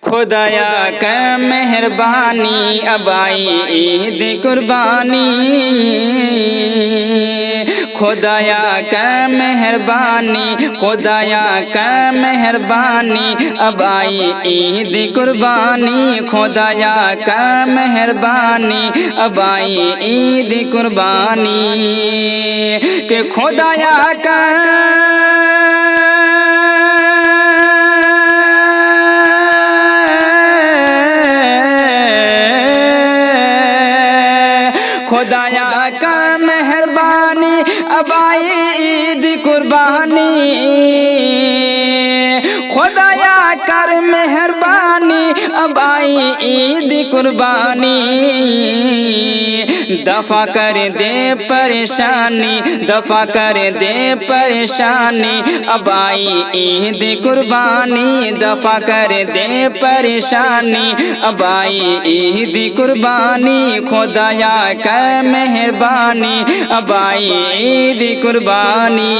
खुदाया का मेहरबानी अब आई ईद कुर्बानी। खुदाया का मेहरबानी, खुदाया का मेहरबानी अब आई ईद कुर्बानी। खुदाया का मेहरबानी अब आई ईद कुर्बानी। के खुदाया का खुदाया का मेहरबानी अब आई ईद कुर्बानी। खुदाया कर मेहरबानी अब आई ईद कुर्बानी। दफा कर दे परेशानी, दफा कर दे परेशानी अब आई ईद कुर्बानी। दफा कर दे परेशानी अब आई ईद कुर्बानी। खुदाया का मेहरबानी अब आई ईद कुर्बानी।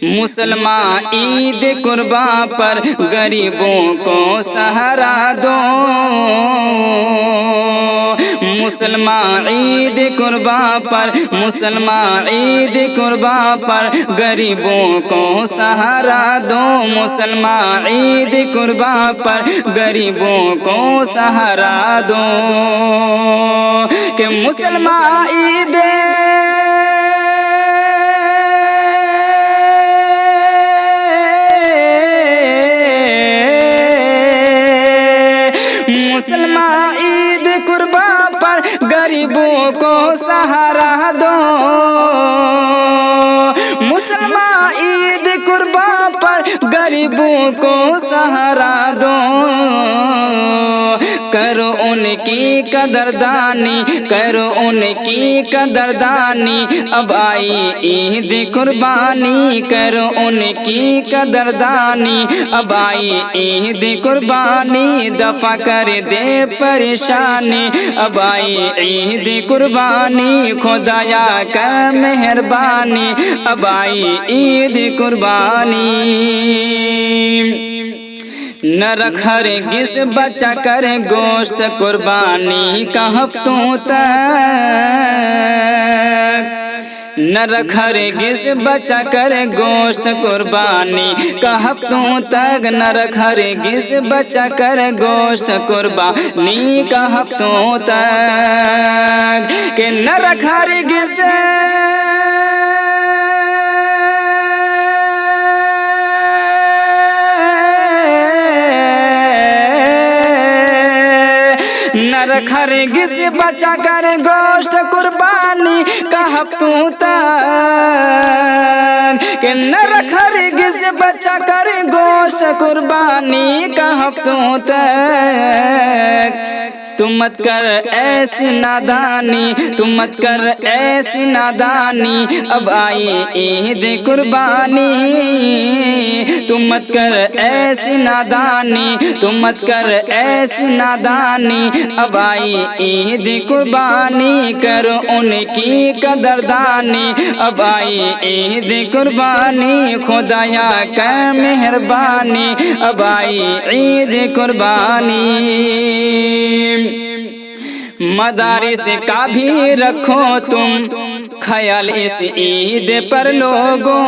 मुसलमान ईद कुर्बान पर गरीबों को सहारा दो। मुसलमान ईद कुर्बान पर, मुसलमान ईद कुर्बान पर गरीबों को सहारा दो। मुसलमान ईद कुर्बान पर गरीबों को सहारा दो। कि मुसलमान ईद मुसलमान ईद कुर्बान पर गरीबों को सहारा दो। मुसलमान ईद कुर्बान पर गरीबों को सहारा दो। करो उनकी कदरदानी, करो उनकी कदरदानी अब आई ईद कुर्बानी। करो उनकी कदरदानी अब आई ईद कुर्बानी। दफा कर दे परेशानी अब आई ईद कुर्बानी। खुदाया का मेहरबानी अब आई ईद कुर्बानी। न रख हरगिज़ बचा कर गोश्त कुर्बानी का हफ्तों तक। न रख हरगिज़ बचा कर गोश्त कुर्बानी का हफ्तों तक। न रख हरगिज़ बचा कर गोश्त कुर्बानी का हफ्तों तक। कि न रख हरगिज़ न रख हरगिज़ बचा कर गोश्त कुर्बानी का हफ्तों तक। कि न रख हरगिज़ बचा कर गोश्त कुर्बानी का हफ्तों तक। तुम मत कर ऐसी नादानी, तुम मत कर ऐसी नादानी अब आई ईद कुर्बानी। तुम मत कर ऐसी नादानी, तुम मत कर ऐसी नादानी अब आई ईद कुर्बानी। करो उनकी कदरदानी अब आई ईद कुर्बानी। खुदाया का मेहरबानी अब आई ईद कुर्बानी। मदारिस का भी रखो तुम ख्याल इस ईद पर लोगों।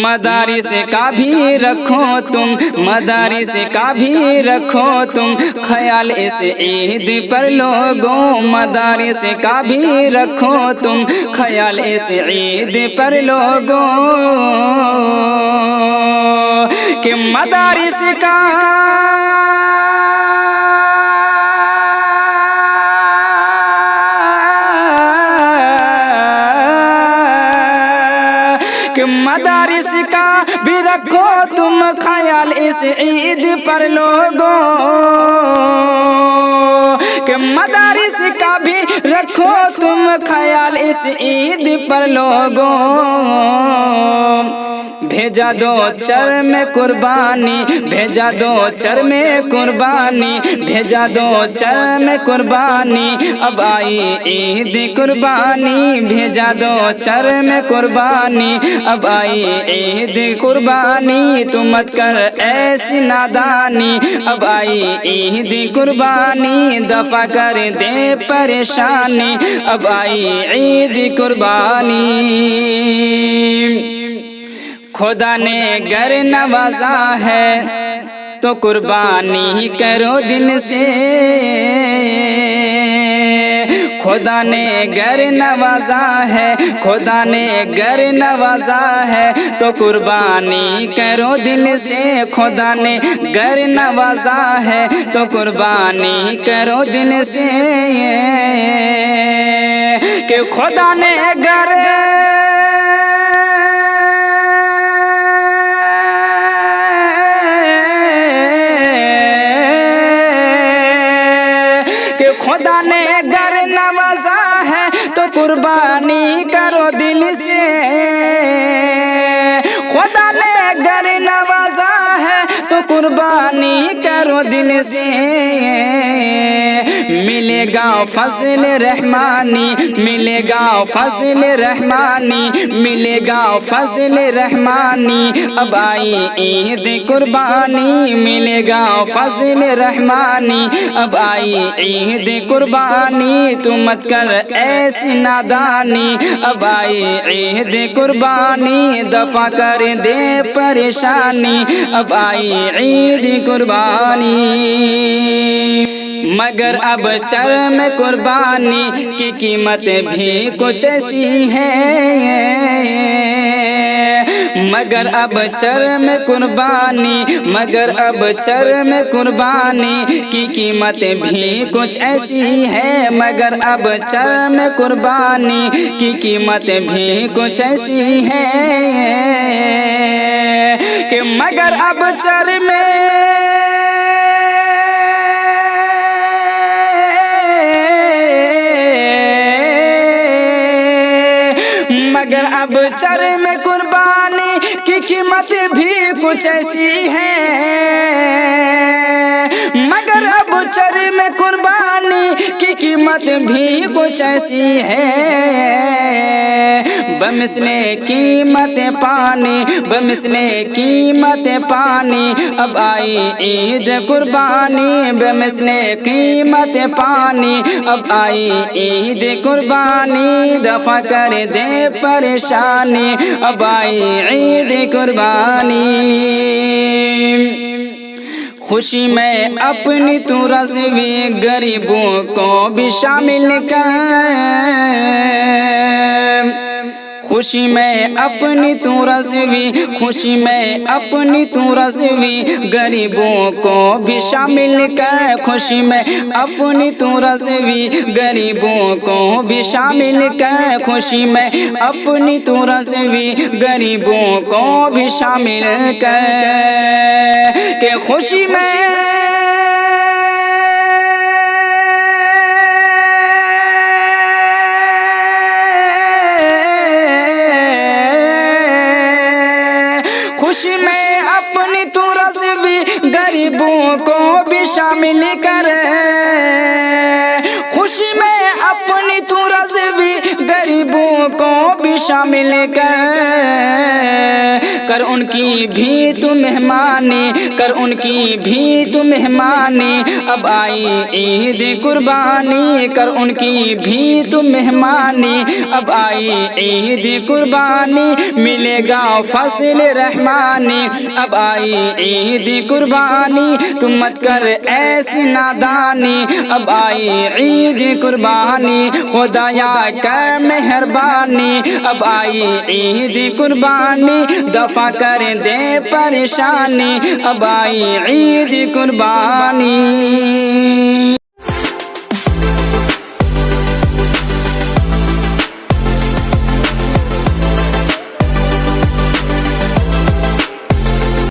मदारिस का भी रखो तुम, मदारिस का भी रखो तुम ख्याल इस ईद पर लोगों। मदारिस का भी रखो तुम ख्याल इस ईद पर लोगों। कि मदारिस का कि मदारिस का भी रखो तुम ख्याल इस ईद पर लोगों। कि मदारिस का भी रखो तुम ख्याल इस ईद पर लोगों। भेजा दो चर में कुर्बानी, भेजा दो चर में कुर्बानी, भेजा दो चर में कुर्बानी। अब आई ईद कुर्बानी, भेजा दो चर में कुर्बानी। अब आई ईद कुर्बानी, तू मत कर ऐसी नादानी। अब आई ईद कुर्बानी, दफा कर दे परेशानी। अब आई ईद कुर्बानी। खुदा ने घर नवाजा है तो कुर्बानी करो दिल से। खुदा ने घर नवाजा है, खुदा ने घर नवाजा है तो कुर्बानी करो दिल से। खुदा ने घर नवाजा है तो कुर्बानी करो दिल से। कि खुदा ने घर खुदा ने घर नवाजा है तो कुर्बानी करो दिल से। खुदा ने घर नवाजा है तो कुर्बानी करो दिल से। मिलेगा फजल रहमानी, मिलेगा फजल रहमानी, मिलेगा फजल रहमानी। अब आई ईद कुर्बानी, मिलेगा फजल रहमानी। अब आई ईद कुर्बानी, तू मत कर ऐसी नादानी। अब आई ईद कुर्बानी, दफा कर दे परेशानी। अब आई ईद कुर्बानी। मगर अब चर में कुर्बानी की कीमत भी कुछ ऐसी है। मगर अब चर में कुर्बानी, मगर अब चर में कुर्बानी की कीमत भी कुछ ऐसी है। मगर अब चर में कुर्बानी की कीमत भी कुछ ऐसी है। कि मगर अब चर में मगर अब चर में कुर्बानी की कीमत भी कुछ ऐसी है। मगर अब चर में कुर्बानी की कीमत भी कुछ ऐसी है। बमिसले कीमत पानी, बमिसले कीमत पानी। अब आई ईद कुर्बानी, बमिसले कीमत पानी। अब आई ईद कुर्बानी, दफा कर दे परेशानी। अब आई ईद कुर्बानी। खुशी में अपनी तू रज़वी, गरीबों को भी शामिल कर। खुशी में अपनी तू रज़वी, खुशी में अपनी तू रज़वी, गरीबों को भी शामिल कर। खुशी में अपनी तू रज़वी, गरीबों को भी शामिल कर। खुशी में अपनी तू रज़वी, गरीबों को भी शामिल कर। के खुशी में खुशी में अपनी तू रज़वी, गरीबों को भी शामिल कर। खुशी में अपनी तू रज़वी, गरीबों को भी शामिल कर उनकी भी तू मेहमानी, कर उनकी भी तू मेहमानी। अब आई ईद कुर्बानी, कर उनकी भी तू मेहमानी। अब आई ईद कुर्बानी, मिलेगा फजल रहमानी। अब आई ईद कुर्बानी, तुम मत कर ऐसी नादानी। अब आई ईद कुर्बानी, खुदाया कर मेहरबानी। अब आई ईद कुर्बानी, दफा कर दे परेशानी। अब आई ईद कुर्बानी।